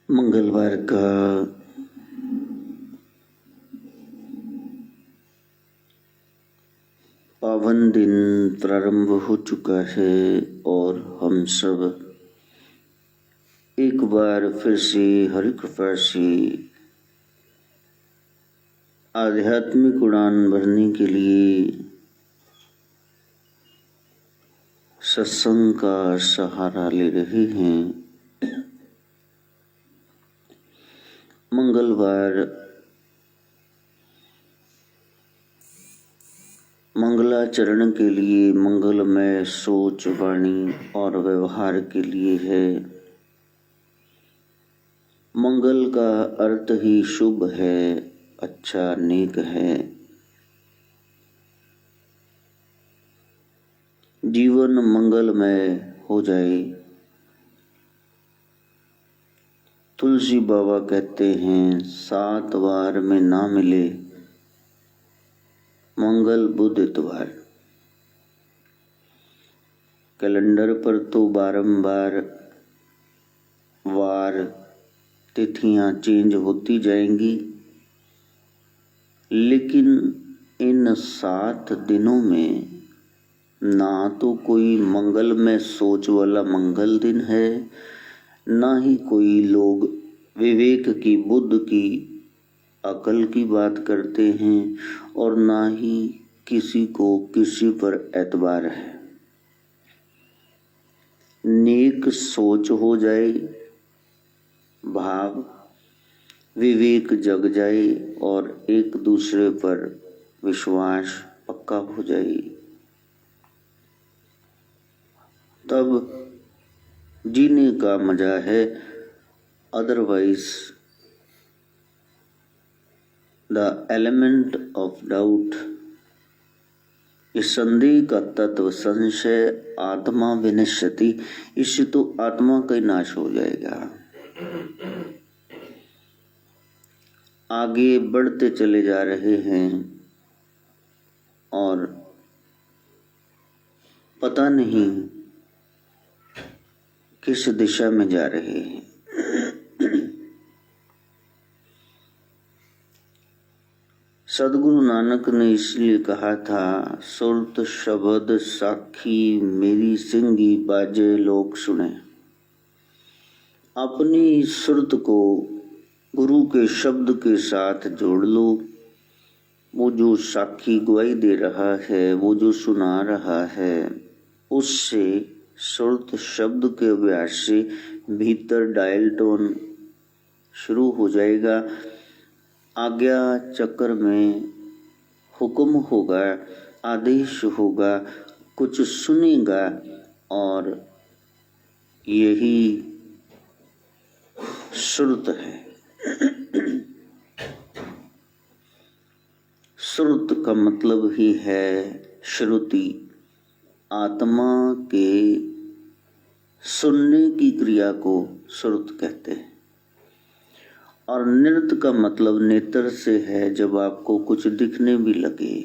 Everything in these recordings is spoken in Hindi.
मंगलवार का पावन दिन प्रारंभ हो चुका है और हम सब एक बार फिर से हरि कृपा से आध्यात्मिक उड़ान भरने के लिए सत्संग का सहारा ले रहे हैं। मंगलवार मंगलाचरण के लिए, मंगलमय सोच, वाणी और व्यवहार के लिए है। मंगल का अर्थ ही शुभ है, अच्छा, नेक है। जीवन मंगलमय हो जाए। तुलसी बाबा कहते हैं 7 बार में ना मिले मंगल बुध इतवार। कैलेंडर पर तो बारंबार वार तिथियां चेंज होती जाएंगी, लेकिन इन 7 दिनों में ना तो कोई मंगल में सोच वाला मंगल दिन है, ना ही कोई लोग विवेक की, बुद्ध की, अकल की बात करते हैं, और ना ही किसी को किसी पर एतबार है। नेक सोच हो जाए, भाव विवेक जग जाए और एक दूसरे पर विश्वास पक्का हो जाए, तब जीने का मजा है। Otherwise the element of doubt, इस संदेह का तत्व संशय आत्मा विनश्यति, इससे तो आत्मा का नाश हो जाएगा। आगे बढ़ते चले जा रहे हैं और पता नहीं किस दिशा में जा रहे हैं। सदगुरु नानक ने इसलिए कहा था, सुरत शब्द साखी मेरी सिंगी बाजे लोग सुने। अपनी सुरत को गुरु के शब्द के साथ जोड़ लो। वो जो साखी गवाही दे रहा है, वो जो सुना रहा है, उससे सुरत शब्द के अभ्यास से भीतर डायल टोन शुरू हो जाएगा। आज्ञा चक्र में हुक्म होगा, आदेश होगा, कुछ सुनेगा, और यही श्रुत है। श्रुत का मतलब ही है श्रुति। आत्मा के सुनने की क्रिया को श्रुत कहते हैं। और नृत्य का मतलब नेत्र से है, जब आपको कुछ दिखने भी लगे।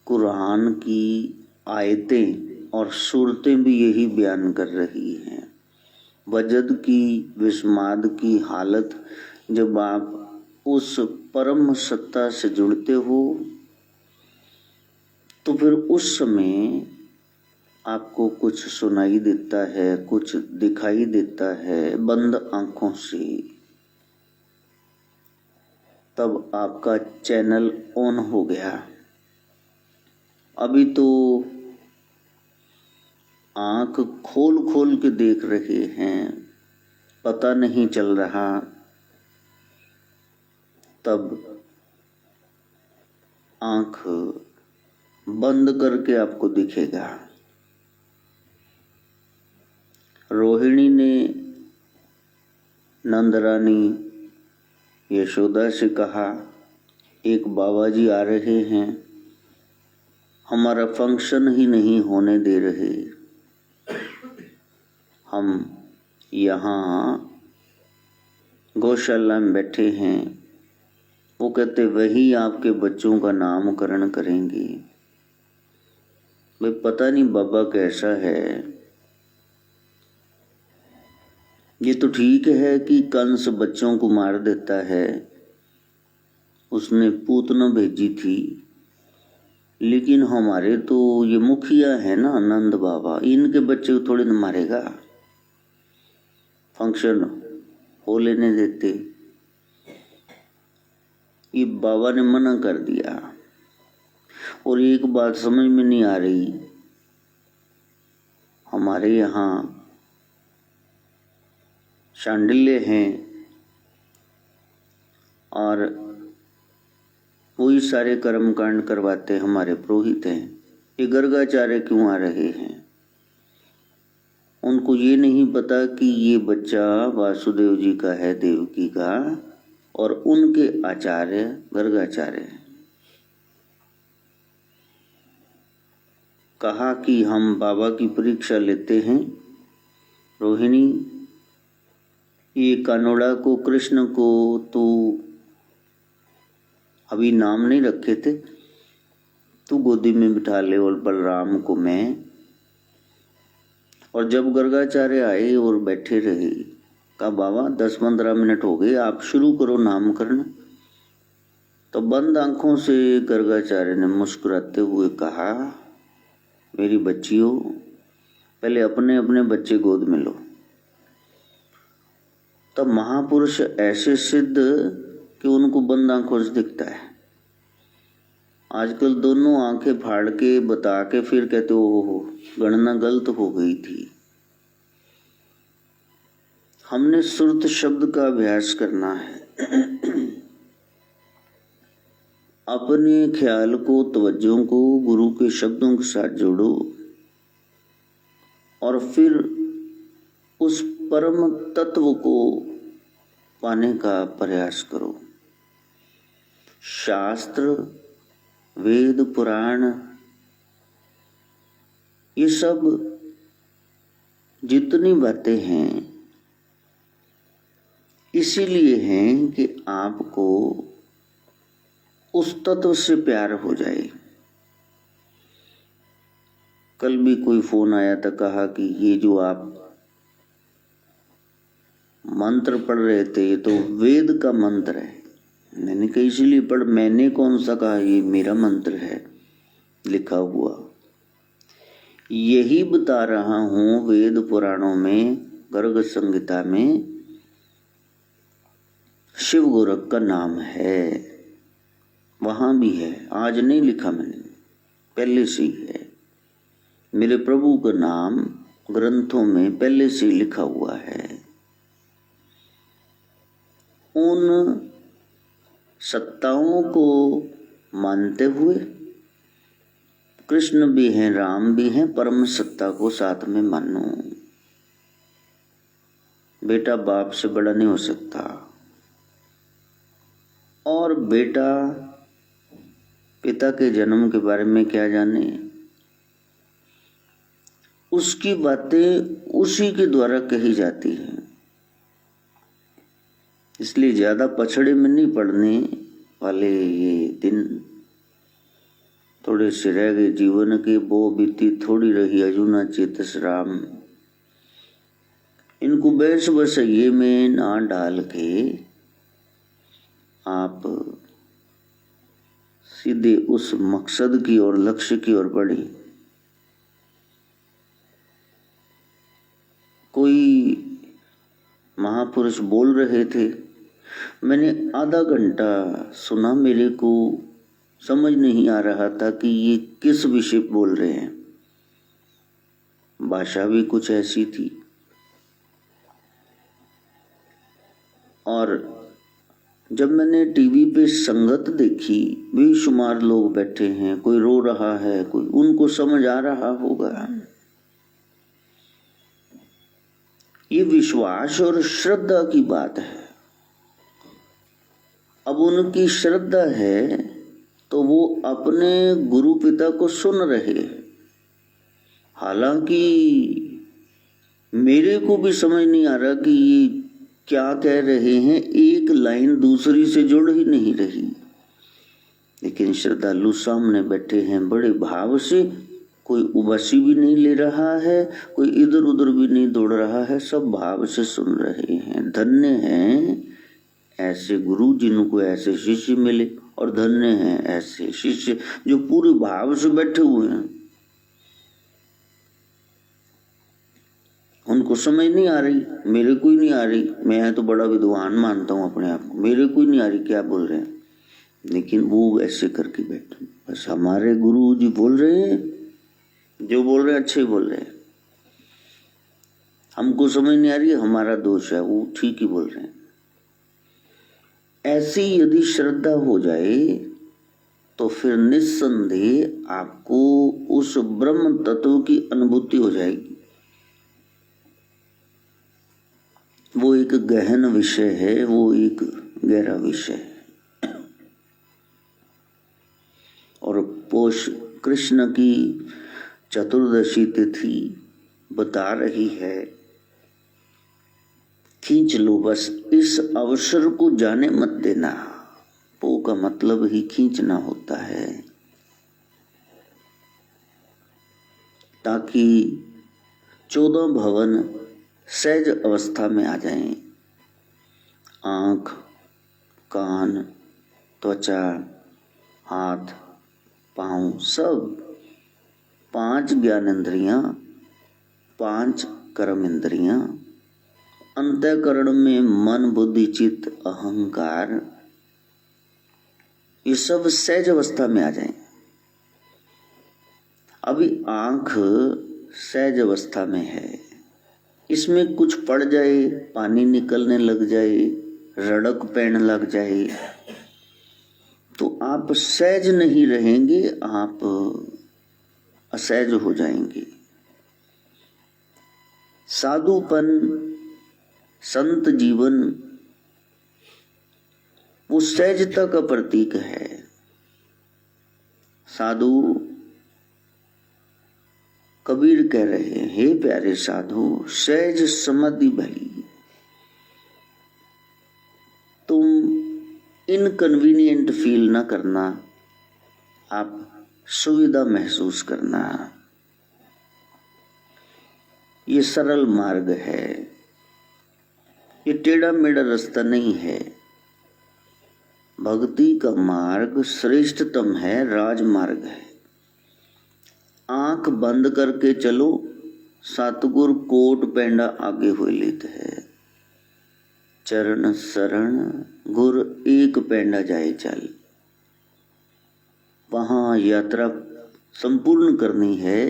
कुरान की आयतें और सूरतें भी यही बयान कर रही हैं। वजद की, विस्माद की हालत, जब आप उस परम सत्ता से जुड़ते हो, तो फिर उस समय आपको कुछ सुनाई देता है, कुछ दिखाई देता है बंद आंखों से। तब आपका चैनल ऑन हो गया। अभी तो आंख खोल खोल के देख रहे हैं, पता नहीं चल रहा, तब आंख बंद करके आपको दिखेगा। रोहिणी ने नंदरानी यशोदा से कहा, एक बाबा जी आ रहे हैं, हमारा फंक्शन ही नहीं होने दे रहे, हम यहाँ गौशाला में बैठे हैं, वो कहते वही आपके बच्चों का नामकरण करेंगे। भाई पता नहीं बाबा कैसा है। ये तो ठीक है कि कंस बच्चों को मार देता है, उसने पूतना भेजी थी, लेकिन हमारे तो ये मुखिया है ना नंद बाबा, इनके बच्चे को थोड़ी न मारेगा, फंक्शन हो लेने देते। ये बाबा ने मना कर दिया। और एक बात समझ में नहीं आ रही, हमारे यहाँ शांडिल्य हैं और वही सारे कर्मकांड करवाते हमारे पुरोहित हैं, ये गर्गाचार्य क्यों आ रहे हैं? उनको ये नहीं पता कि ये बच्चा वासुदेव जी का है, देवकी का, और उनके आचार्य गर्गाचार्य हैं। कहा कि हम बाबा की परीक्षा लेते हैं। रोहिणी, ये कानोड़ा को, कृष्ण को तो अभी नाम नहीं रखे थे, तू गोदी में बिठा ले, और बलराम को मैं। और जब गर्गाचार्य आए और बैठे रहे, कहा बाबा 10-15 मिनट हो गए, आप शुरू करो नामकरण। तो बंद आंखों से गर्गाचार्य ने मुस्कुराते हुए कहा, मेरी बच्चियों, पहले अपने अपने बच्चे गोद में लो। तब महापुरुष ऐसे सिद्ध कि उनको बंद आंखों से दिखता है। आजकल दोनों आंखें फाड़ के बता के फिर कहते हो गणना गलत हो गई थी। हमने सुरत शब्द का अभ्यास करना है। अपने ख्याल को, तवज्जो को गुरु के शब्दों के साथ जोड़ो और फिर उस परम तत्व को पाने का प्रयास करो। शास्त्र, वेद, पुराण, ये सब जितनी बातें हैं इसीलिए हैं कि आपको उस तत्व से प्यार हो जाए। कल भी कोई फोन आया था, कहा कि ये जो आप मंत्र पढ़ रहे थे ये तो वेद का मंत्र है। मैंने कहा इसलिए पढ़, मैंने कौन सा कहा, ये मेरा मंत्र है लिखा हुआ। यही बता रहा हूं, वेद पुराणों में, गर्ग संहिता में शिव गोरख का नाम है, वहां भी है। आज नहीं लिखा मैंने, पहले से ही है। मेरे प्रभु का नाम ग्रंथों में पहले से लिखा हुआ है। उन सत्ताओं को मानते हुए, कृष्ण भी हैं, राम भी हैं, परम सत्ता को साथ में मानो। बेटा बाप से बड़ा नहीं हो सकता, और बेटा पिता के जन्म के बारे में क्या जाने, उसकी बातें उसी के द्वारा कही जाती हैं। इसलिए ज्यादा पछड़े में नहीं पड़ने वाले ये दिन थोड़े से रह गए जीवन के, वो बीती थोड़ी रही अजुना चेतस राम। इनको बैस बसइये में ना डाल के आप सीधे उस मकसद की ओर, लक्ष्य की ओर बढ़े। कोई महापुरुष बोल रहे थे, मैंने आधा घंटा सुना, मेरे को समझ नहीं आ रहा था कि ये किस विषय बोल रहे हैं। भाषा भी कुछ ऐसी थी। और जब मैंने टीवी पे संगत देखी, बेशुमार लोग बैठे हैं, कोई रो रहा है, कोई, उनको समझ आ रहा होगा। ये विश्वास और श्रद्धा की बात है। अब उनकी श्रद्धा है तो वो अपने गुरु पिता को सुन रहे हैं। हालांकि मेरे को भी समझ नहीं आ रहा कि ये क्या कह रहे हैं, एक लाइन दूसरी से जुड़ ही नहीं रही, लेकिन श्रद्धालु सामने बैठे हैं बड़े भाव से। कोई उबासी भी नहीं ले रहा है, कोई इधर उधर भी नहीं दौड़ रहा है, सब भाव से सुन रहे हैं। धन्य हैं ऐसे गुरु जिनको ऐसे शिष्य मिले, और धन्य हैं ऐसे शिष्य जो पूरे भाव से बैठे हुए हैं। उनको समझ नहीं आ रही, मेरे को ही नहीं आ रही, मैं तो बड़ा विद्वान मानता हूँ अपने आप को, मेरे को ही नहीं आ रही क्या बोल रहे हैं, लेकिन वो ऐसे करके बैठे। बस हमारे गुरु जी बोल रहे हैं, जो बोल रहे हैं अच्छे बोल रहे हैं, हमको समझ नहीं आ रही, हमारा दोष है, वो ठीक ही बोल रहे हैं। ऐसी यदि श्रद्धा हो जाए तो फिर निस्संदेह आपको उस ब्रह्म तत्व की अनुभूति हो जाएगी। वो एक गहन विषय है, वो एक गहरा विषय है। और पौष कृष्ण की चतुर्दशी तिथि बता रही है, खींच लो बस, इस अवसर को जाने मत देना। पो का मतलब ही खींचना होता है, ताकि 14 भवन सहज अवस्था में आ जाएं। आंख, कान, त्वचा, हाथ, पांव, सब 5 ज्ञानेंद्रियां, 5 कर्म इंद्रियां, अंतःकरण में मन, बुद्धि, चित्त, अहंकार, ये सब सहज अवस्था में आ जाएं। अभी आंख सहज अवस्था में है, इसमें कुछ पड़ जाए, पानी निकलने लग जाए, रड़क पैन लग जाए, तो आप सहज नहीं रहेंगे, आप असहज हो जाएंगे। साधुपन, संत जीवन, वो सहजता का प्रतीक है। साधु कबीर कह रहे हैं, हे प्यारे साधु, सहज समाधि भली, तुम इनकन्वीनियंट फील ना करना, आप सुविधा महसूस करना। ये सरल मार्ग है, ये टेढ़ा मेढ़ा रास्ता नहीं है। भक्ति का मार्ग श्रेष्ठतम है, राजमार्ग है। आंख बंद करके चलो, सतगुर कोट पेंडा आगे हुए लेते है। चरण शरण गुर एक पेंडा जाए चल। वहां यात्रा संपूर्ण करनी है,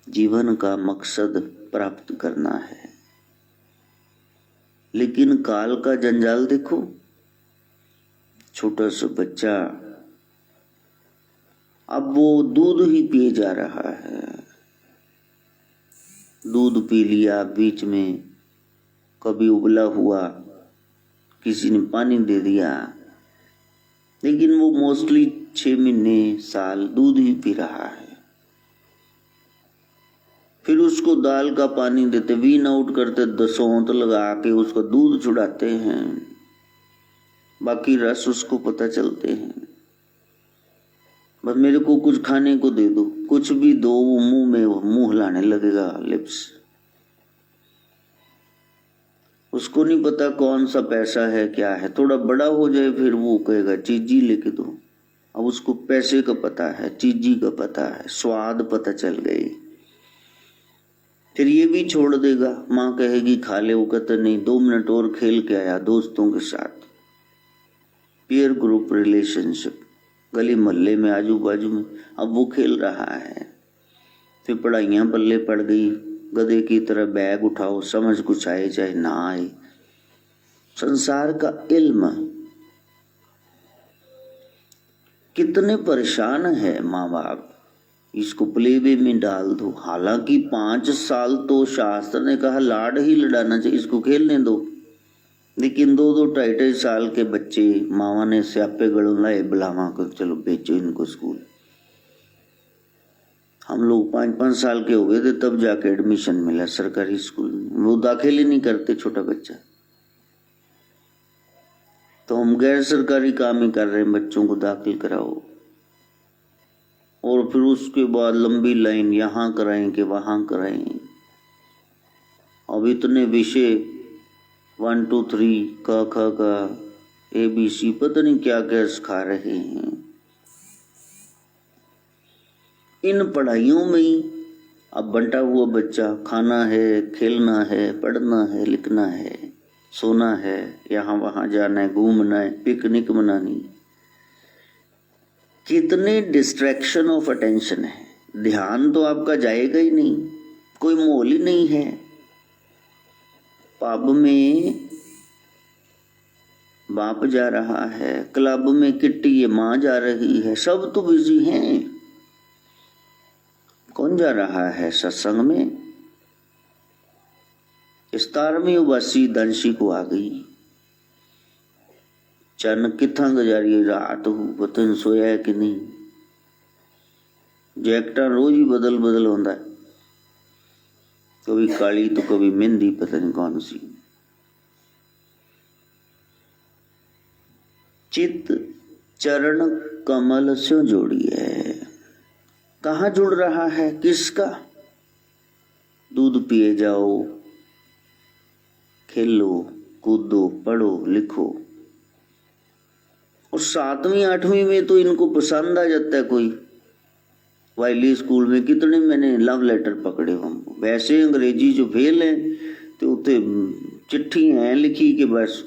जीवन का मकसद प्राप्त करना है। लेकिन काल का जंजाल देखो, छोटा सा बच्चा अब वो दूध ही पिए जा रहा है। दूध पी लिया, बीच में कभी उबला हुआ किसी ने पानी दे दिया, लेकिन वो मोस्टली 6 महीने साल दूध ही पी रहा है। फिर उसको दाल का पानी देते, वीन आउट करते, दसौंत लगा के उसका दूध छुड़ाते हैं, बाकी रस उसको पता चलते हैं। बस मेरे को कुछ खाने को दे दो, कुछ भी दो, वो मुंह में मुंह लाने लगेगा, लिप्स। उसको नहीं पता कौन सा पैसा है, क्या है। थोड़ा बड़ा हो जाए फिर वो कहेगा चीजी लेके दो। अब उसको पैसे का पता है, चीजी का पता है, स्वाद पता चल गई, फिर ये भी छोड़ देगा। माँ कहेगी खा ले, वो कहता नहीं, 2 मिनट और खेल के आया दोस्तों के साथ। पीयर ग्रुप रिलेशनशिप, गली मोहल्ले में, आजू बाजू में, अब वो खेल रहा है। फिर पढ़ाइयाँ पल्ले पड़ गई, गधे की तरह बैग उठाओ, समझ कुछ आए चाहे ना आए। संसार का इल्म, कितने परेशान है माँ बाप, इसको प्ले वे में डाल दो। हालांकि 5 साल तो शास्त्र ने कहा लाड ही लड़ाना चाहिए, इसको खेलने दो। लेकिन 2-2, 2.5 साल के बच्चे मावा ने स्यापे गलों लाए, बुलावा कर चलो भेजो इनको स्कूल। हम लोग 5-5 साल के हो गए थे तब जाके एडमिशन मिला सरकारी स्कूल में। वो दाखिल ही नहीं करते छोटा बच्चा, तो हम गैर सरकारी काम ही कर रहे हैं, बच्चों को दाखिल कराओ। और फिर उसके बाद लंबी लाइन, यहाँ कराएं कि वहाँ कराएं। अब इतने विषय 1 2 3 क ख ग ABC पता नहीं क्या क्या सिखा रहे हैं। इन पढ़ाइयों में ही अब बंटा हुआ बच्चा, खाना है, खेलना है, पढ़ना है, लिखना है, सोना है, यहाँ वहाँ जाना है, घूमना है, पिकनिक मनानी। कितने डिस्ट्रैक्शन ऑफ अटेंशन है, ध्यान तो आपका जाएगा ही नहीं, कोई मोल ही नहीं है। पब में बाप जा रहा है, क्लब में किट्टी ये माँ जा रही है, सब तो बिजी हैं। कौन जा रहा है सत्संग में? 17वीं उबासी दंशी को आ गई। चन किथा गुजारी रात हो, पता सोया है कि नहीं। जैकटा रोज ही बदल बदल होता है, कभी काली तो कभी मेहंदी, पता नहीं कौन सी। चित चरण कमल से जोड़ी है। कहाँ जुड़ रहा है, किसका? दूध पिए जाओ, खेलो कूदो, पढ़ो लिखो। और 7वीं 8वीं में तो इनको पसंद आ जाता है कोई। वाइली स्कूल में कितने मैंने लव लेटर पकड़े हम। वैसे अंग्रेजी जो फेल है तो उत्ते चिट्ठी है लिखी कि बस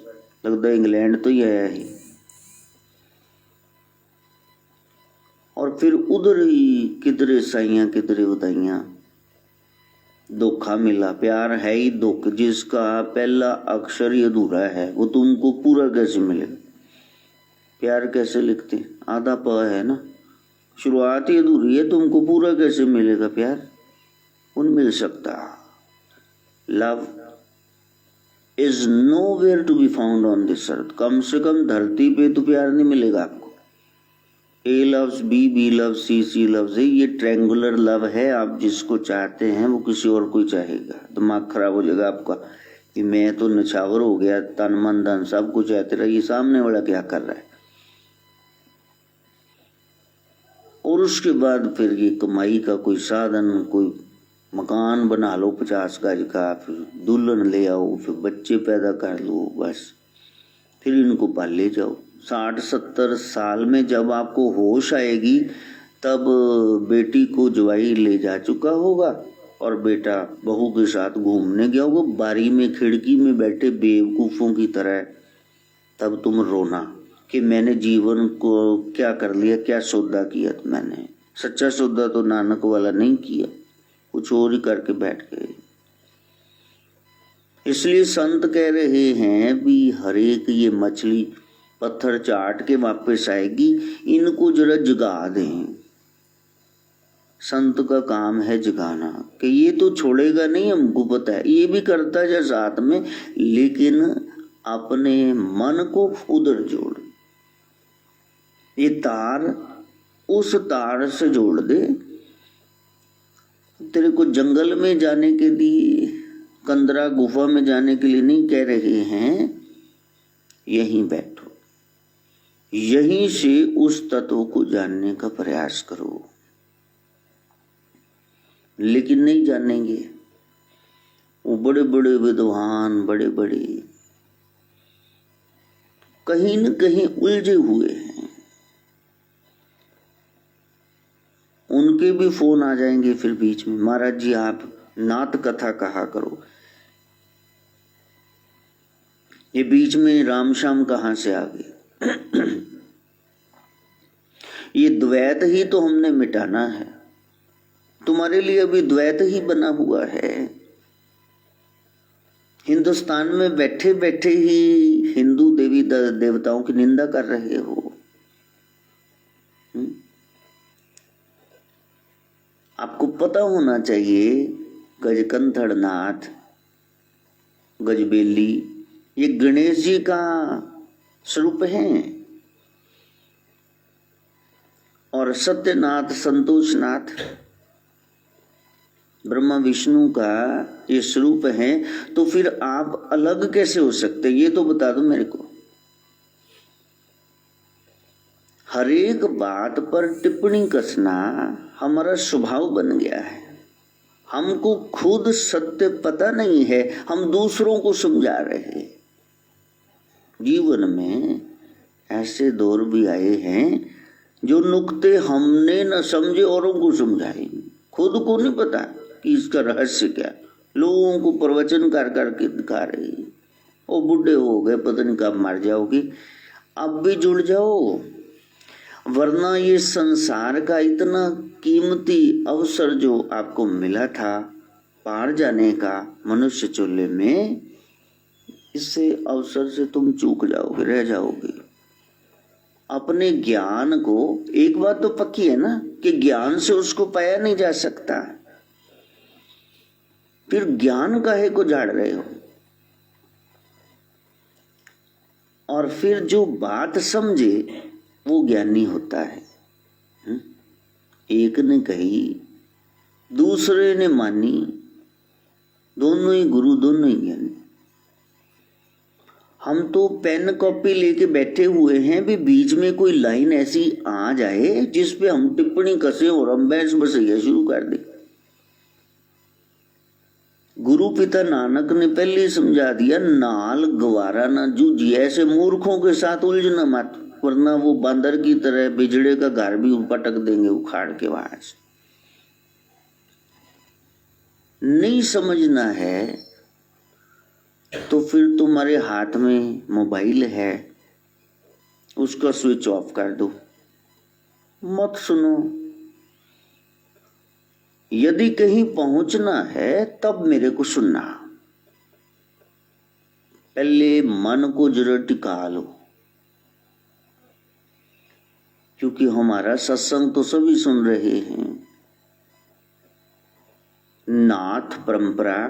लगता इंग्लैंड तो ही आया है। और फिर उधर ही किधरे साइयां किधरे उदाइयां। धोखा मिला, प्यार है ही दुख, जिसका पहला अक्षर ही अधूरा है वो तुमको पूरा कैसे मिलेगा? प्यार कैसे लिखते? आधा प है ना, शुरुआत ही अधूरी है, तुमको पूरा कैसे मिलेगा प्यार? उन मिल सकता। Love is nowhere to be found on this earth. कम से कम धरती पे तो प्यार नहीं मिलेगा आपको। A loves B, B loves C, C loves A, ये ट्रायंगुलर लव है। आप जिसको चाहते हैं वो किसी और को चाहेगा। दिमाग खराब हो जाएगा आपका कि मैं तो नछावर हो गया, तन मन धन सब कुछ है तेरा, ये सामने वाला क्या कर रहा है। और उसके बाद फिर ये कमाई का कोई साधन, कोई मकान बना लो 50 गज का, फिर दुल्हन ले आओ, फिर बच्चे पैदा कर लो, बस फिर इनको पाल ले जाओ। 60-70 साल में जब आपको होश आएगी तब बेटी को जवाई ले जा चुका होगा और बेटा बहू के साथ घूमने गया होगा, बारी में खिड़की में बैठे बेवकूफ़ों की तरह। तब तुम रोना कि मैंने जीवन को क्या कर लिया, क्या सौदा किया। तो मैंने सच्चा सौदा तो नानक वाला नहीं किया, कुछ और ही करके बैठ गए। इसलिए संत कह रहे हैं भी हर एक ये मछली पत्थर चाट के वापस आएगी, इनको जरा जगा दें। संत का काम है जगाना कि ये तो छोड़ेगा नहीं, हमको पता है, ये भी करता है साथ में, लेकिन अपने मन को उधर जोड़। ये तार उस तार से जोड़ दे। तेरे को जंगल में जाने के लिए, कंदरा गुफा में जाने के लिए नहीं कह रहे हैं, यहीं बैठो, यहीं से उस तत्व को जानने का प्रयास करो। लेकिन नहीं जानेंगे। वो बड़े बड़े विद्वान, बड़े बड़े कहीं न कहीं उलझे हुए हैं। उनके भी फोन आ जाएंगे फिर बीच में, महाराज जी आप नात कथा कहा करो। ये बीच में राम श्याम कहाँ से आ गए? ये द्वैत ही तो हमने मिटाना है। तुम्हारे लिए अभी द्वैत ही बना हुआ है। हिंदुस्तान में बैठे बैठे ही हिंदू देवी देवताओं की निंदा कर रहे हो। आपको पता होना चाहिए गजकंथड़ नाथ, गजबेली, ये गणेश जी का स्वरूप है और सत्यनाथ, संतोषनाथ ब्रह्मा विष्णु का ये स्वरूप है। तो फिर आप अलग कैसे हो सकते, ये तो बता दो मेरे को। हर एक बात पर टिप्पणी कसना हमारा स्वभाव बन गया है। हमको खुद सत्य पता नहीं है, हम दूसरों को समझा रहे हैं। जीवन में ऐसे दौर भी आए हैं जो नुक्ते हमने न समझे औरों को समझाए, खुद को नहीं पता कि इसका रहस्य क्या, लोगों को प्रवचन कर करके दिखा रहे। ओ बुढ़े हो गए, पता नहीं कब मर जाओगे। अब भी जुड़ जाओ, वरना ये संसार का इतना कीमती अवसर जो आपको मिला था पार जाने का मनुष्य चोले में, इससे अवसर से तुम चूक जाओगे, रह जाओगे। अपने ज्ञान को, एक बात तो पक्की है ना कि ज्ञान से उसको पाया नहीं जा सकता, फिर ज्ञान काहे को झाड़ रहे हो। और फिर जो बात समझे वो ज्ञानी होता है। एक ने कही, दूसरे ने मानी, दोनों ही गुरु, दोनों ही ज्ञानी। हम तो पेन कॉपी लेके बैठे हुए हैं, भी बीच में कोई लाइन ऐसी आ जाए जिस पे हम टिप्पणी कसे और हम बहस बसैया शुरू कर दे। गुरु पिता नानक ने पहले ही समझा दिया, नाल गवारा ना जूझी, ऐसे मूर्खों के साथ उलझना मत, वरना वो बंदर की तरह बिजड़े का घर भी पटक देंगे उखाड़ के। वहां से नहीं समझना है तो फिर तुम्हारे हाथ में मोबाइल है, उसका स्विच ऑफ कर दो, मत सुनो। यदि कहीं पहुंचना है तब मेरे को सुनना, पहले मन को जरा टिका लो, क्योंकि हमारा सत्संग तो सभी सुन रहे हैं। नाथ परंपरा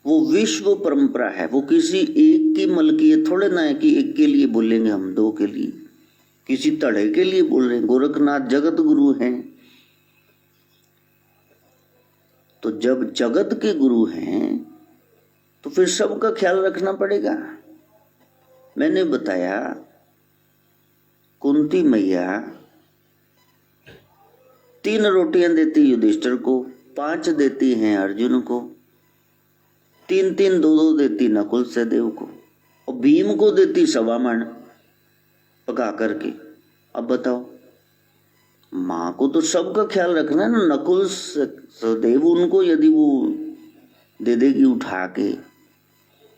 वो विश्व परंपरा है, वो किसी एक की मलकियत थोड़े ना है कि एक के लिए बोलेंगे हम, दो के लिए, किसी तड़े के लिए बोल रहे हैं। गोरखनाथ जगत गुरु हैं, तो जब जगत के गुरु हैं तो फिर सबका ख्याल रखना पड़ेगा। मैंने बताया कुंती मैया 3 रोटियां देती युधिष्ठिर को, 5 देती हैं अर्जुन को, 3-3, 2-2 देती नकुल सहदेव को, और भीम को देती 1.25 मन पका करके। अब बताओ, माँ को तो सबका ख्याल रखना है ना। नकुल सहदेव उनको यदि वो दे देगी उठा के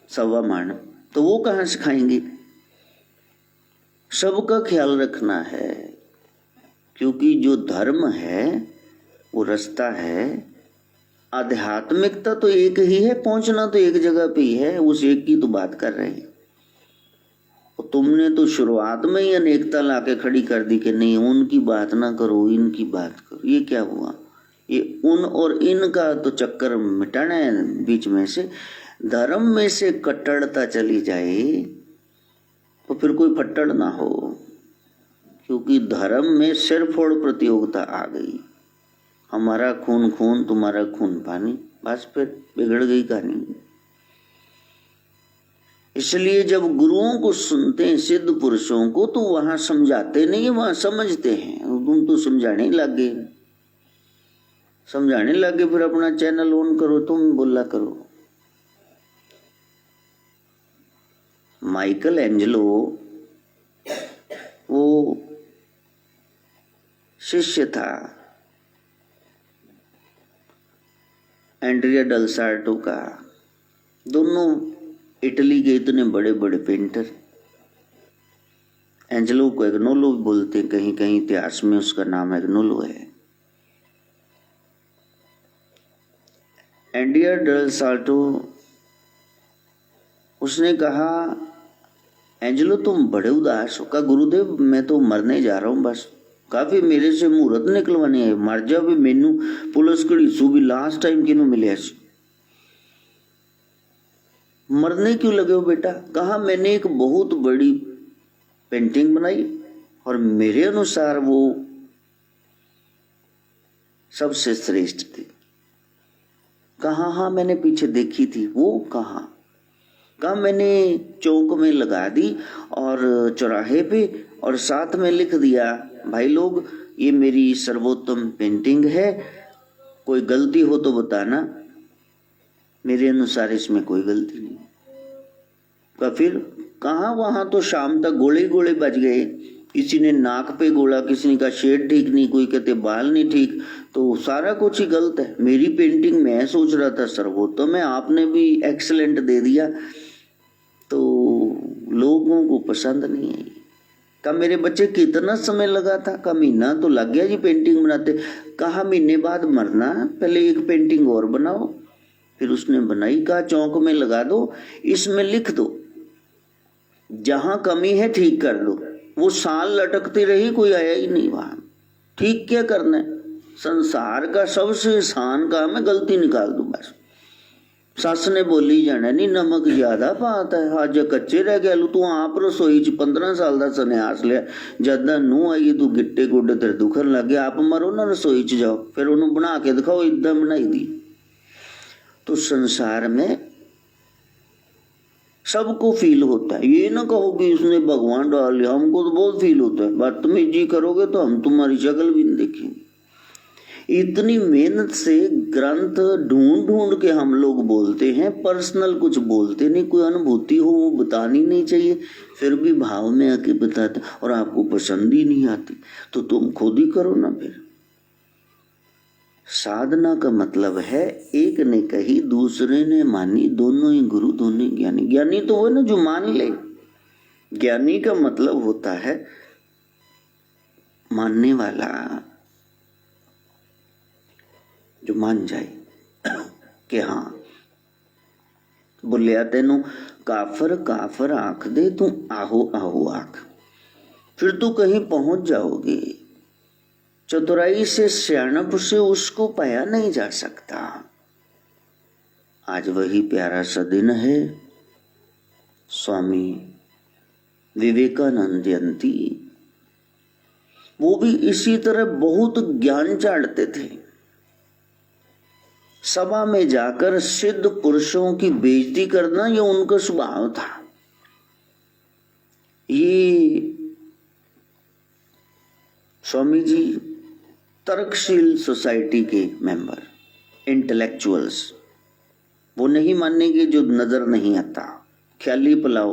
1.25 मन, तो वो कहाँ से खाएंगे। सबका ख्याल रखना है, क्योंकि जो धर्म है वो रास्ता है। आध्यात्मिकता तो एक ही है, पहुंचना तो एक जगह पे ही है, उस एक की तो बात कर रहे हैं। और तुमने तो शुरुआत में ही अनेकता लाके खड़ी कर दी कि नहीं, उनकी बात ना करो, इनकी बात करो। ये क्या हुआ, ये उन और इन का तो चक्कर मिटाना है बीच में से। धर्म में से कट्टरता चली जाए तो फिर कोई फट्टड़ ना हो, क्योंकि धर्म में सिर फोड़ प्रतियोगिता आ गई। हमारा खून खून, तुम्हारा खून पानी, बस फिर बिगड़ गई कहानी। इसलिए जब गुरुओं को सुनते हैं, सिद्ध पुरुषों को, तो वहां समझाते नहीं है, वहां समझते हैं। तुम तो समझाने लगे, समझाने लगे, फिर अपना चैनल ऑन करो, तुम बोला करो। माइकल एंजेलो वो शिष्य था एंड्रिया डेल सार्टो का। दोनों इटली के इतने बड़े बड़े पेंटर। एंजेलो को एग्नोलो बोलते हैं, कहीं कहीं इतिहास में उसका नाम एग्नोलो है। एंड डियर डेल साल्टो, उसने कहा एंजेलो तुम बड़े उदास हो। कहा गुरुदेव मैं तो मरने जा रहा हूं, बस काफी मेरे से मुहूर्त निकलवाने है, मर जा भी मैनू पुलिस कड़ी सू भी लास्ट टाइम किनू मिले, मरने क्यों लगे हो बेटा। कहा मैंने एक बहुत बड़ी पेंटिंग बनाई और मेरे अनुसार वो सबसे श्रेष्ठ थी। कहा हाँ मैंने पीछे देखी थी। वो कहा मैंने चौक में लगा दी और चौराहे पे, और साथ में लिख दिया भाई लोग ये मेरी सर्वोत्तम पेंटिंग है, कोई गलती हो तो बताना, मेरे अनुसार इसमें कोई गलती नहीं। फिर कहा वहां तो शाम तक गोले गोले बज गए, किसी ने नाक पे गोला, किसी ने कहा शेड ठीक नहीं, कोई कहते बाल नहीं ठीक, तो सारा कुछ ही गलत है। मेरी पेंटिंग मैं सोच रहा था सर्वोत्तम है, आपने भी एक्सीलेंट दे दिया, तो लोगों को पसंद नहीं आई। कहा मेरे बच्चे कितना समय लगा था। कहा महीना तो लग गया जी पेंटिंग बनाते। कहा महीने बाद मरना, पहले एक पेंटिंग और बनाओ। फिर उसने बनाई। कहा चौक में लगा दो, इसमें लिख दो जहां कमी है ठीक कर दो। वो साल लटकती रही, कोई आया ही नहीं वहां। ठीक क्या करना है, संसार का सबसे आसान काम है गलती निकाल दो बस। सस ने बोली जाना नहीं नमक ज्यादा पाता है, आज कच्चे रह गया। तू आप रसोई च 15 साल का सन्यास लिया, जद नूह आई तू गिट्टे गोडे तेरे दुखन लग गया, आप मरो ना रसोई च जाओ, फिर उन्होंने बना के दिखाओ इदा बनाई दी। तो संसार में सबको फील होता है, ये ना कहो कि उसने भगवान डाल लिया, हमको तो बहुत फील होता है। बदतमीजी करोगे तो हम तुम्हारी शक्ल भी नहीं देखेंगे। इतनी मेहनत से ग्रंथ ढूंढ ढूंढ के हम लोग बोलते हैं, पर्सनल कुछ बोलते नहीं, कोई अनुभूति हो वो बतानी नहीं चाहिए, फिर भी भाव में आके बताते, और आपको पसंद ही नहीं आती तो तुम खुद ही करो ना। फिर साधना का मतलब है एक ने कही दूसरे ने मानी, दोनों ही गुरु दोनों ही ज्ञानी। ज्ञानी तो वो ना जो मान ले, ज्ञानी का मतलब होता है मानने वाला, जो मान जाए कि हाँ बोलिया तेनू काफर काफर आंख दे, तू आहो आहो आंख, फिर तू कहीं पहुंच जाओगे। चतुराई से सियाणप से उसको पाया नहीं जा सकता। आज वही प्यारा सा दिन है, स्वामी विवेकानंद जयंती। वो भी इसी तरह बहुत ज्ञान चाटते थे। सभा में जाकर सिद्ध पुरुषों की बेइज्जती करना ये उनका स्वभाव था। ये स्वामी जी तर्कशील सोसाइटी के मेंबर, इंटेलेक्चुअल्स, वो नहीं मानेंगे जो नजर नहीं आता। ख्याली पुलाव,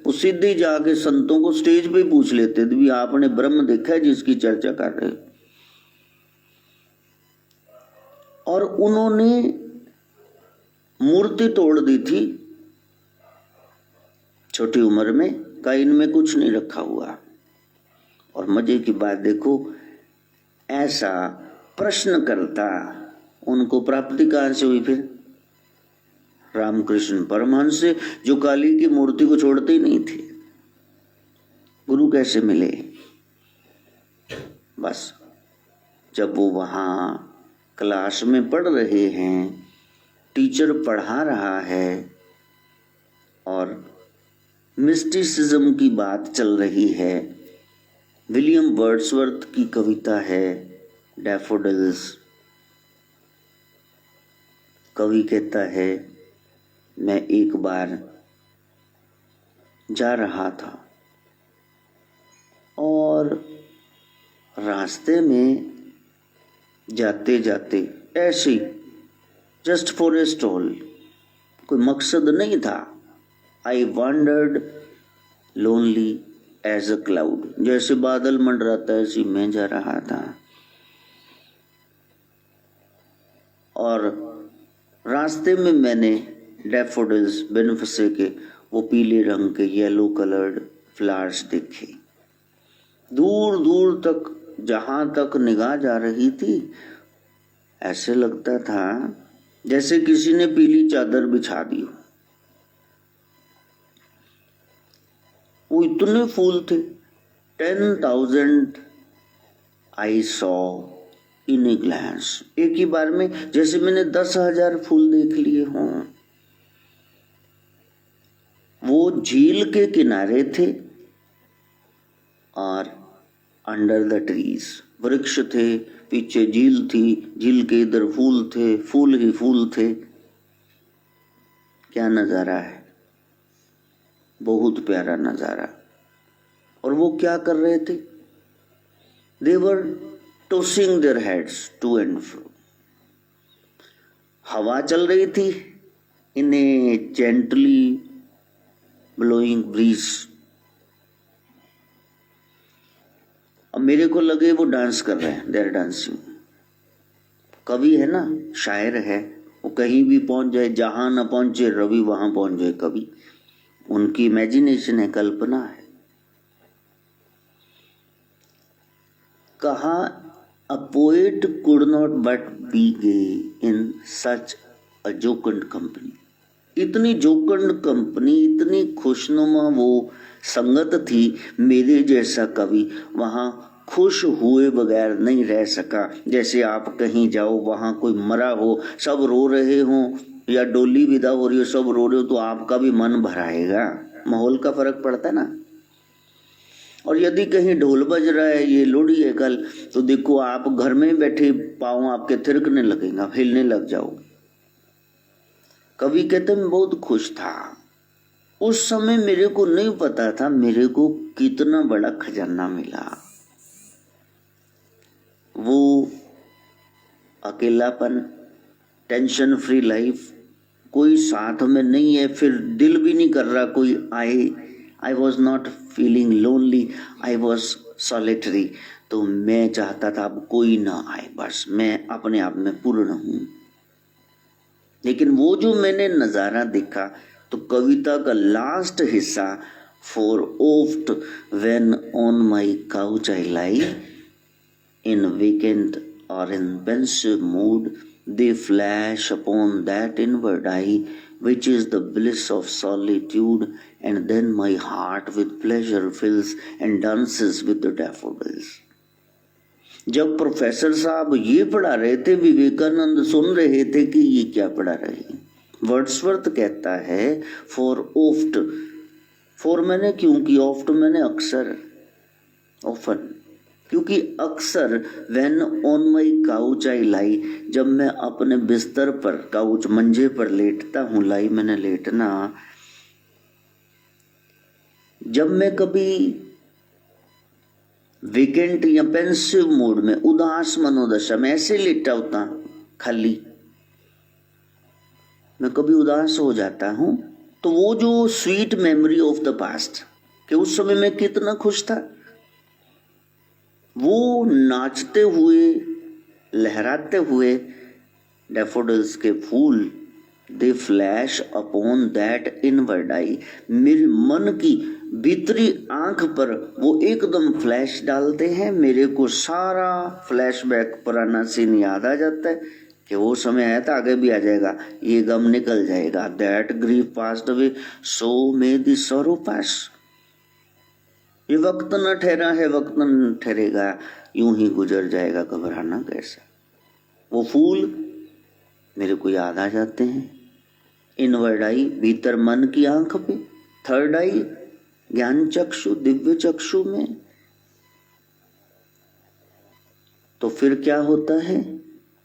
वो सीधे जाके संतों को स्टेज पे पूछ लेते थे भी आपने ब्रह्म देखा है जिसकी चर्चा कर रहे हो। और उन्होंने मूर्ति तोड़ दी थी छोटी उम्र में, का इनमें कुछ नहीं रखा हुआ। और मजे की बात देखो, ऐसा प्रश्न करता उनको प्राप्ति कहां से हुई? फिर रामकृष्ण परमहंस से, जो काली की मूर्ति को छोड़ते ही नहीं थे। गुरु कैसे मिले? बस जब वो वहां क्लास में पढ़ रहे हैं, टीचर पढ़ा रहा है और मिस्टिसिज्म की बात चल रही है। विलियम वर्ड्सवर्थ की कविता है डैफोडिल्स। कवि कहता है, मैं एक बार जा रहा था और रास्ते में जाते जाते ऐसे जस्ट फॉर ए स्टॉल, कोई मकसद नहीं था, I wandered lonely as a cloud, जैसे बादल मंडराता है ऐसे मैं जा रहा था। और रास्ते में मैंने डैफोडिल्स, बिन फसे के वो पीले रंग के येलो कलर्ड फ्लावर्स देखे। दूर दूर तक, जहां तक निगाह जा रही थी, ऐसे लगता था जैसे किसी ने पीली चादर बिछा दी हो। वो इतने फूल थे, 10,000 I saw in a glance. एक ही बार में, जैसे मैंने 10,000 फूल देख लिए हों। वो झील के किनारे थे और अंडर द ट्रीज, वृक्ष थे, पीछे झील थी, झील के इधर फूल थे, फूल ही फूल थे। क्या नजारा है, बहुत प्यारा नजारा। और वो क्या कर रहे थे? They were tossing their heads to and fro. हवा चल रही थी, इन्हें जेंटली ब्लोइंग ब्रीज। अब मेरे को लगे वो डांस कर रहे हैं, देयर डांसिंग। कवि है ना, शायर है, वो कहीं भी पहुंच जाए, जहां न पहुंचे रवि वहां पहुंच जाए कवि। उनकी इमेजिनेशन है, कल्पना है। कहा a poet could not but be gay in such a jocund company. इतनी जोकंड कंपनी, इतनी खुशनुमा वो संगत थी, मेरे जैसा कवि वहां खुश हुए बगैर नहीं रह सका। जैसे आप कहीं जाओ, वहां कोई मरा हो, सब रो रहे हो, या डोली विदा हो रही हो, सब रो रहे हो, तो आपका भी मन भराएगा। माहौल का फर्क पड़ता है ना। और यदि कहीं ढोल बज रहा है, ये लोहड़ी है कल, तो देखो आप घर में बैठे पाँव आपके थिरकने लगेगा, हिलने लग जाओगे। कवि कहते मैं बहुत खुश था उस समय। मेरे को नहीं पता था मेरे को कितना बड़ा खजाना मिला। वो अकेलापन, टेंशन फ्री लाइफ, कोई साथ में नहीं है, फिर दिल भी नहीं कर रहा कोई आए। I was not feeling lonely, I was solitary. तो मैं चाहता था अब कोई ना आए, बस मैं अपने आप में पूर्ण हूं। लेकिन वो जो मैंने नजारा देखा, तो कविता का लास्ट हिस्सा, for oft when on my couch I lie in weekend or in pensive mood, they flash upon that inward eye, which is the bliss of solitude, and then my heart with pleasure fills and dances with the daffodils. जब प्रोफेसर साहब ये पढ़ा रहे थे, विवेकानंद सुन रहे थे कि ये क्या पढ़ा रहे हैं। वर्ड्सवर्थ कहता है फॉर ओफ्ट, फॉर मैंने क्योंकि, ऑफ्ट मैंने अक्सर, ऑफन, क्योंकि अक्सर when on my couch I lie, जब मैं अपने बिस्तर पर, काउच मंजे पर लेटता हूं, लाई मैंने लेटना, जब मैं कभी वेकेंट या पेंसिव मूड में, उदास मनोदशा में ऐसे लेटा होता खाली, मैं कभी उदास हो जाता हूं, तो वो जो sweet memory of the past, कि उस समय मैं कितना खुश था, वो नाचते हुए, लहराते हुए डैफोडिल्स के फूल, they flash upon that inward eye, मेरे मन की भीतरी आंख पर वो एकदम फ्लैश डालते हैं। मेरे को सारा फ्लैशबैक, पुराना सीन याद आ जाता है कि वो समय आया था, आगे भी आ जाएगा, ये गम निकल जाएगा। That grief passed away, so may the sorrow pass. ये वक्त न ठहरा है, वक्त न ठहरेगा, यूं ही गुजर जाएगा, घबराना कैसा। वो फूल मेरे को याद आ जाते हैं। इनवर्ड आई, भीतर मन की आंख पे। थर्ड आई, ज्ञान चक्षु, दिव्य चक्षु में। तो फिर क्या होता है?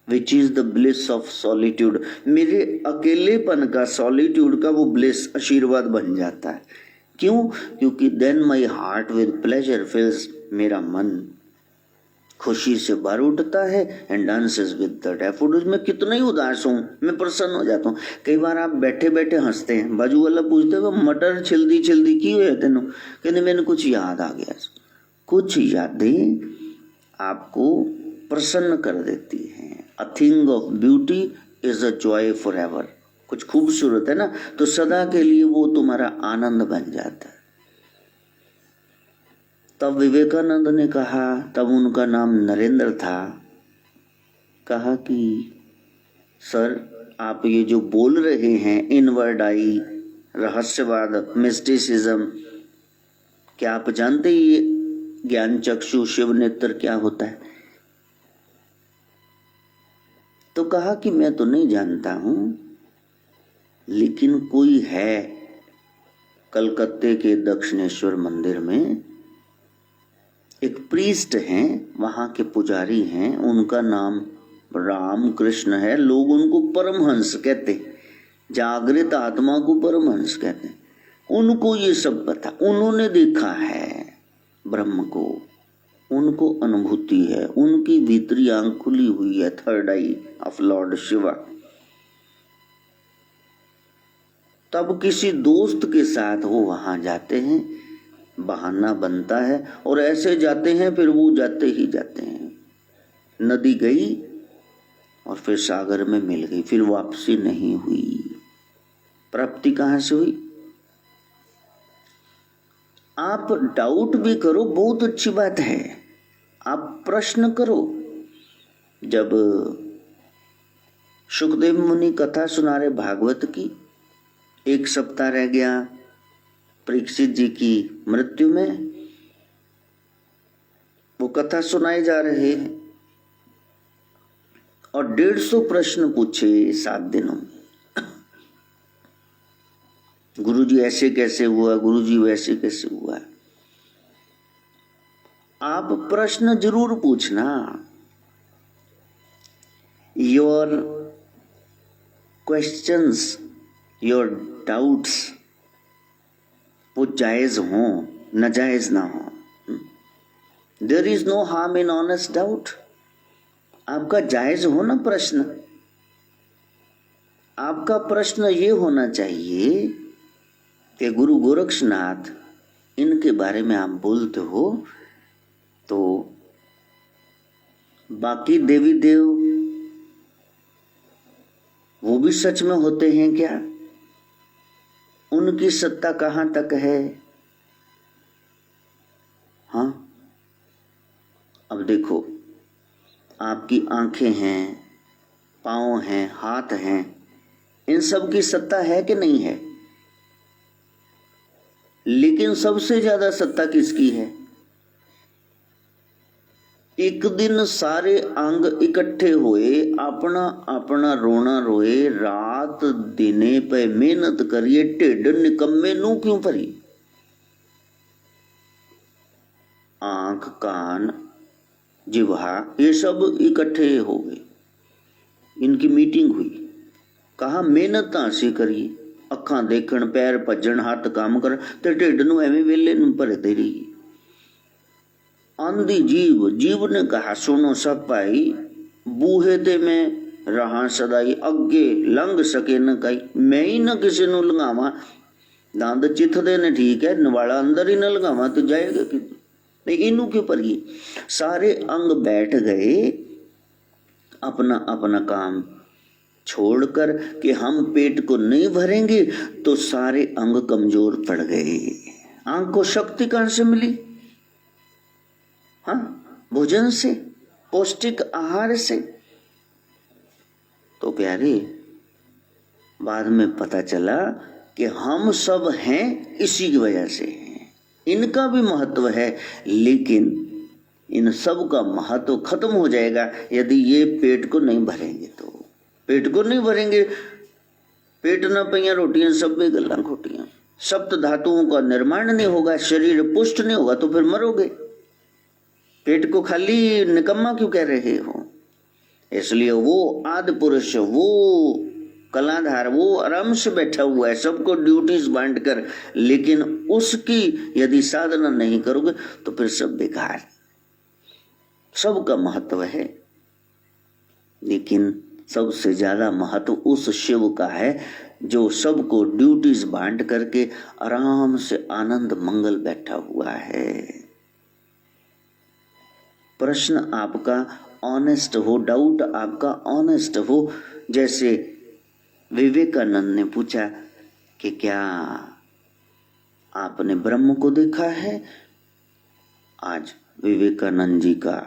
Which is the bliss of solitude. मेरे अकेलेपन का, सॉलिट्यूड का वो ब्लिस, आशीर्वाद बन जाता है। क्यों? क्योंकि then my heart with pleasure fills, मेरा मन खुशी से भर उठता है, and dances with the daffodils. मैं कितना ही उदास हूं, मैं प्रसन्न हो जाता हूँ। कई बार आप बैठे बैठे हंसते हैं, बाजू वाला पूछते हैं मटर छिलदी छिलदी की हुए तेनों, कहते मैंने कुछ याद आ गया। कुछ यादें आपको प्रसन्न कर देती हैं। A thing of beauty is a joy for ever. कुछ खूबसूरत है ना, तो सदा के लिए वो तुम्हारा आनंद बन जाता है। तब विवेकानंद ने कहा, तब उनका नाम नरेंद्र था, कहा कि सर आप ये जो बोल रहे हैं इनवर्ड आई, रहस्यवाद, मिस्टिसिज्म, क्या आप जानते हैं ये ज्ञान चक्षु शिव नेत्र क्या होता है? तो कहा कि मैं तो नहीं जानता हूं, लेकिन कोई है कलकत्ते के दक्षिणेश्वर मंदिर में, एक प्रीस्ट हैं, वहां के पुजारी हैं, उनका नाम राम कृष्ण है। लोग उनको परमहंस कहते, जागृत आत्मा को परमहंस कहते हैं। उनको ये सब पता, उन्होंने देखा है ब्रह्म को, उनको अनुभूति है, उनकी भीतरी आंख खुली हुई है, third I of Lord Shiva. तब किसी दोस्त के साथ वो वहां जाते हैं, बहाना बनता है और ऐसे जाते हैं, फिर वो जाते ही जाते हैं। नदी गई और फिर सागर में मिल गई, फिर वापसी नहीं हुई। प्राप्ति कहां से हुई? आप डाउट भी करो, बहुत अच्छी बात है, आप प्रश्न करो। जब सुखदेव मुनि कथा सुना रहे भागवत की, 1 सप्ताह रह गया परीक्षित जी की मृत्यु में, वो कथा सुनाए जा रहे हैं और 150 प्रश्न पूछे 7 दिनों में। गुरुजी ऐसे कैसे हुआ, गुरुजी वैसे कैसे हुआ। आप प्रश्न जरूर पूछना, योर क्वेश्चंस, योर डाउट्स वो जायज हो, नाजायज ना हो। There is no harm in honest doubt. आपका जायज हो ना प्रश्न। आपका प्रश्न ये होना चाहिए कि गुरु गोरक्षनाथ इनके बारे में आप बोलते हो, तो बाकी देवी देव वो भी सच में होते हैं क्या? उनकी सत्ता कहां तक है? हाँ, अब देखो, आपकी आंखें हैं, पांव हैं, हाथ हैं, इन सब की सत्ता है कि नहीं है? लेकिन सबसे ज्यादा सत्ता किसकी है? एक दिन सारे अंग इकट्ठे हुए, अपना अपना रोना रोए, रात दिने पे मेहनत करिए, ढिड निकम्मे नू क्यों भरी? आंख, कान, जिह्वा ये सब इकट्ठे हो गए, इनकी मीटिंग हुई। कहा मेहनत से करिए, अखां देखण, पैर भजन, हाथ काम कर, ते ढिड नू एवें वेले नू भरदे रहिए। आंधी जीव, जीव ने कहा सुनो सब भाई, बूहे ते मैं रहा सदाई, अगे लंघ सके न कई, मैं ही न किसी नू लंघावा। दंद चिथदे ने ठीक है, नवाला अंदर ही न लंघावा तो जाएगा कि नहीं, इनू क्यों परिए? सारे अंग बैठ गए अपना अपना काम छोड़कर कि हम पेट को नहीं भरेंगे, तो सारे अंग कमजोर पड़ गए। आंख को शक्ति कहां से मिली? हाँ, भोजन से, पौष्टिक आहार से। तो प्यारे, बाद में पता चला कि हम सब हैं इसी की वजह से हैं। इनका भी महत्व है, लेकिन इन सब का महत्व खत्म हो जाएगा यदि ये पेट को नहीं भरेंगे। तो पेट को नहीं भरेंगे, पेट न पइया रोटियां सब भी गल्लां खोटियां, सप्त धातुओं का निर्माण नहीं होगा, शरीर पुष्ट नहीं होगा, तो फिर मरोगे। पेट को खाली निकम्मा क्यों कह रहे हो? इसलिए वो आदि पुरुष, वो कलाधार, वो आराम से बैठा हुआ है, सबको ड्यूटीज बांट कर, लेकिन उसकी यदि साधना नहीं करोगे तो फिर सब बेकार। सबका महत्व है, लेकिन सबसे ज्यादा महत्व उस शिव का है जो सबको ड्यूटीज बांट करके आराम से आनंद मंगल बैठा हुआ है। प्रश्न आपका ऑनेस्ट हो, डाउट आपका ऑनेस्ट हो। जैसे विवेकानंद ने पूछा कि क्या आपने ब्रह्म को देखा है? आज विवेकानंद जी का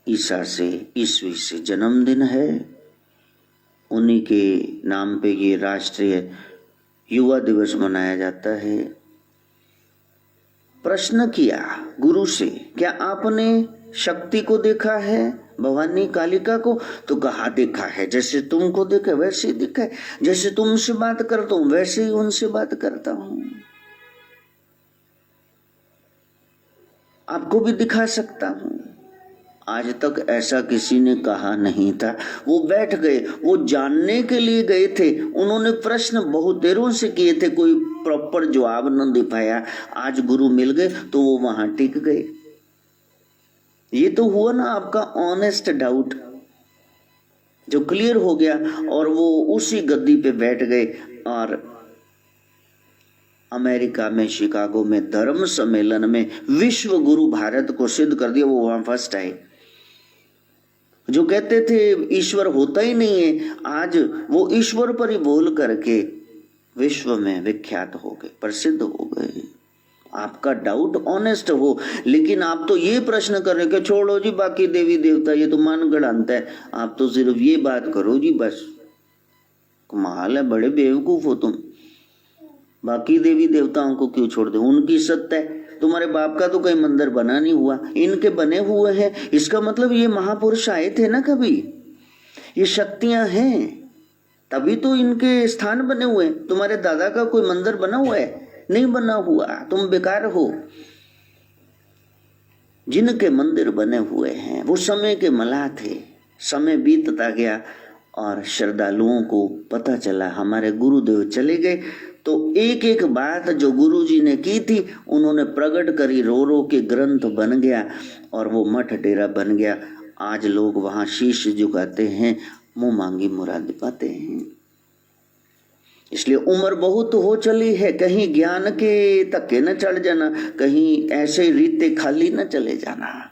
ईसा से, ईस्वी से जन्मदिन है। उन्हीं के नाम पे ये राष्ट्रीय युवा दिवस मनाया जाता है। प्रश्न किया गुरु से, क्या आपने शक्ति को देखा है, भवानी कालिका को? तो कहा देखा है, जैसे तुमको देखा वैसे ही दिखा है, जैसे तुमसे बात करता हूं वैसे ही उनसे बात करता हूं, आपको भी दिखा सकता हूं। आज तक ऐसा किसी ने कहा नहीं था। वो बैठ गए, वो जानने के लिए गए थे, उन्होंने प्रश्न बहुत देरों से किए थे, कोई प्रॉपर जवाब न दे पाया। आज गुरु मिल गए तो वो वहां टिक गए। ये तो हुआ ना आपका ऑनेस्ट डाउट जो क्लियर हो गया, और वो उसी गद्दी पे बैठ गए। और अमेरिका में शिकागो में धर्म सम्मेलन में विश्व गुरु भारत को सिद्ध कर दिया, वो वहां फर्स्ट आए। जो कहते थे ईश्वर होता ही नहीं है, आज वो ईश्वर पर ही बोल करके विश्व में विख्यात हो गए, प्रसिद्ध हो गए। आपका डाउट ऑनेस्ट हो, लेकिन आप तो ये प्रश्न कर रहे कि छोड़ो जी बाकी देवी देवता, ये तो मन गढ़ाता है, आप तो सिर्फ ये बात करो जी बस। कमाल है, बड़े बेवकूफ हो तुम। बाकी देवी देवताओं को क्यों छोड़ दे, उनकी सत्ता है। तुम्हारे बाप का तो कोई मंदिर बना नहीं हुआ, इनके बने हुए हैं। इसका मतलब ये महापुरुष आए थे ना कभी, ये शक्तियां हैं, तभी तो इनके स्थान बने हुए। तुम्हारे दादा का कोई मंदिर बना हुआ है? नहीं बना हुआ, तुम बेकार हो। जिनके मंदिर बने हुए हैं वो समय के मलाह थे। समय बीतता गया और श्रद्धालुओं को पता चला हमारे गुरुदेव चले गए, तो एक एक बात जो गुरुजी ने की थी उन्होंने प्रकट करी, रो रो के ग्रंथ बन गया और वो मठ डेरा बन गया। आज लोग वहां शीश झुकाते हैं, मुंह मांगी मुराद पाते हैं। इसलिए उम्र बहुत हो चली है, कहीं ज्ञान के धक्के न चढ़ जाना, कहीं ऐसे रीते खाली न चले जाना।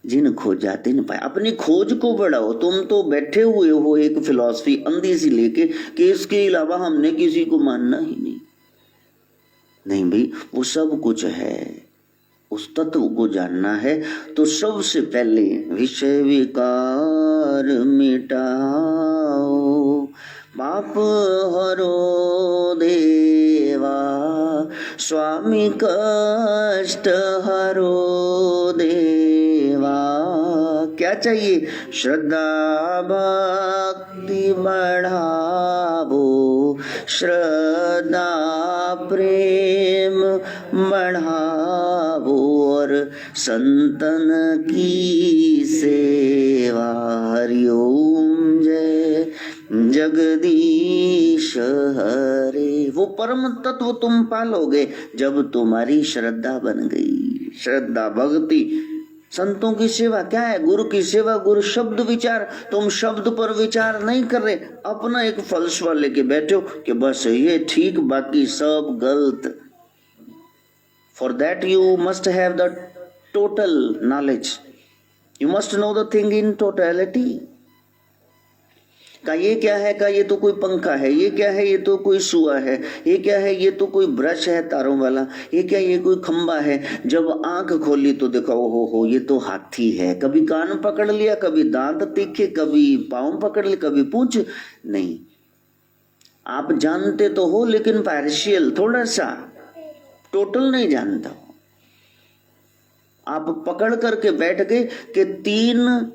जिन खोजा तिन पाए, अपनी खोज को बढ़ाओ। तुम तो बैठे हुए हो एक फिलॉसफी अंधी सी लेके कि इसके अलावा हमने किसी को मानना ही नहीं। नहीं भाई, वो सब कुछ है, उस तत्व को जानना है तो सबसे पहले विषय विकार मिटाओ, पाप हरो देवा, स्वामी कष्ट हरो देवा। क्या चाहिए? श्रद्धा भक्ति बढ़ावो, श्रद्धा प्रेम बढ़ावो और संतन की सेवा। हरिओम जय जगदीश हरे। वो परम तत्व तुम पालोगे जब तुम्हारी श्रद्धा बन गई। श्रद्धा भक्ति, संतों की सेवा क्या है? गुरु की सेवा, गुरु शब्द विचार। तुम शब्द पर विचार नहीं कर रहे, अपना एक फलसफा लेके बैठे हो कि बस ये ठीक बाकी सब गलत। For that you must have the total knowledge, you must know the thing in totality. का ये क्या है, का ये तो कोई पंखा है, ये क्या है, ये तो कोई सुआ है, ये क्या है, ये तो कोई ब्रश है तारों वाला, ये क्या, ये कोई खंबा है। जब आंख खोली तो देखा हो ये तो हाथी है। कभी कान पकड़ लिया, कभी दांत तीखे, कभी पांव पकड़ लिए, कभी पूंछ। नहीं, आप जानते तो हो लेकिन पार्शियल, थोड़ा सा, टोटल नहीं जानता हो। आप पकड़ करके बैठ गए कि 3,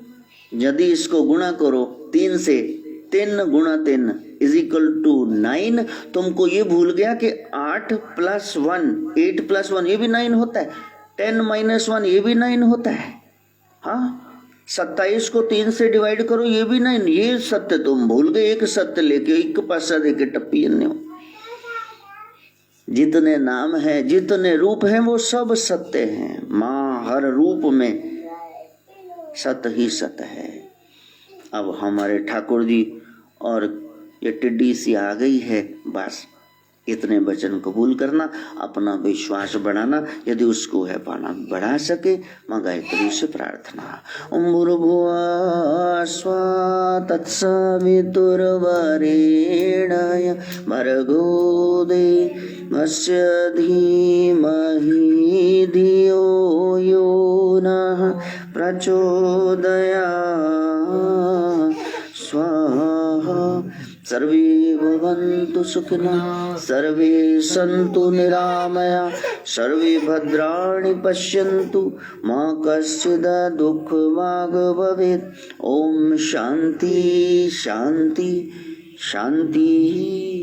यदि इसको गुणा करो 3 से, 3 गुणा 3 इज इक्वल टू 9। तुमको ये भूल गया कि 8 + 1, 8 + 1 ये भी 9 होता है, 10 - 1 ये भी 9 होता है। हाँ, 27 को 3 से डिवाइड करो, ये भी 9। ये सत्य तुम भूल गए, एक सत्य लेके एक पासा देके टप्पी अन्य हो। जितने नाम है, जितने रूप हैं, वो सब सत्य हैं। माँ हर रूप में सत्य ही सत्य है। अब हमारे ठाकुर जी और ये टिड्डी सी आ गई है, बस इतने वचन कबूल करना, अपना विश्वास बढ़ाना, यदि उसको है पाना बढ़ा सके। माँ गायत्री से प्रार्थना। ओम भूर्भुवः स्वः तत्सवितुर्वरेण्यः भर्गो देवस्य धीमहि धियो यो नः प्रचोदयात्। स्वाहा। सर्वे भवन्तु सुखिनः, सर्वे सन्तु निरामया, सर्वे भद्राणि पश्यन्तु, मा कश्चित् दुःखभाग् भवेत्। ओम शांति शांति शांति।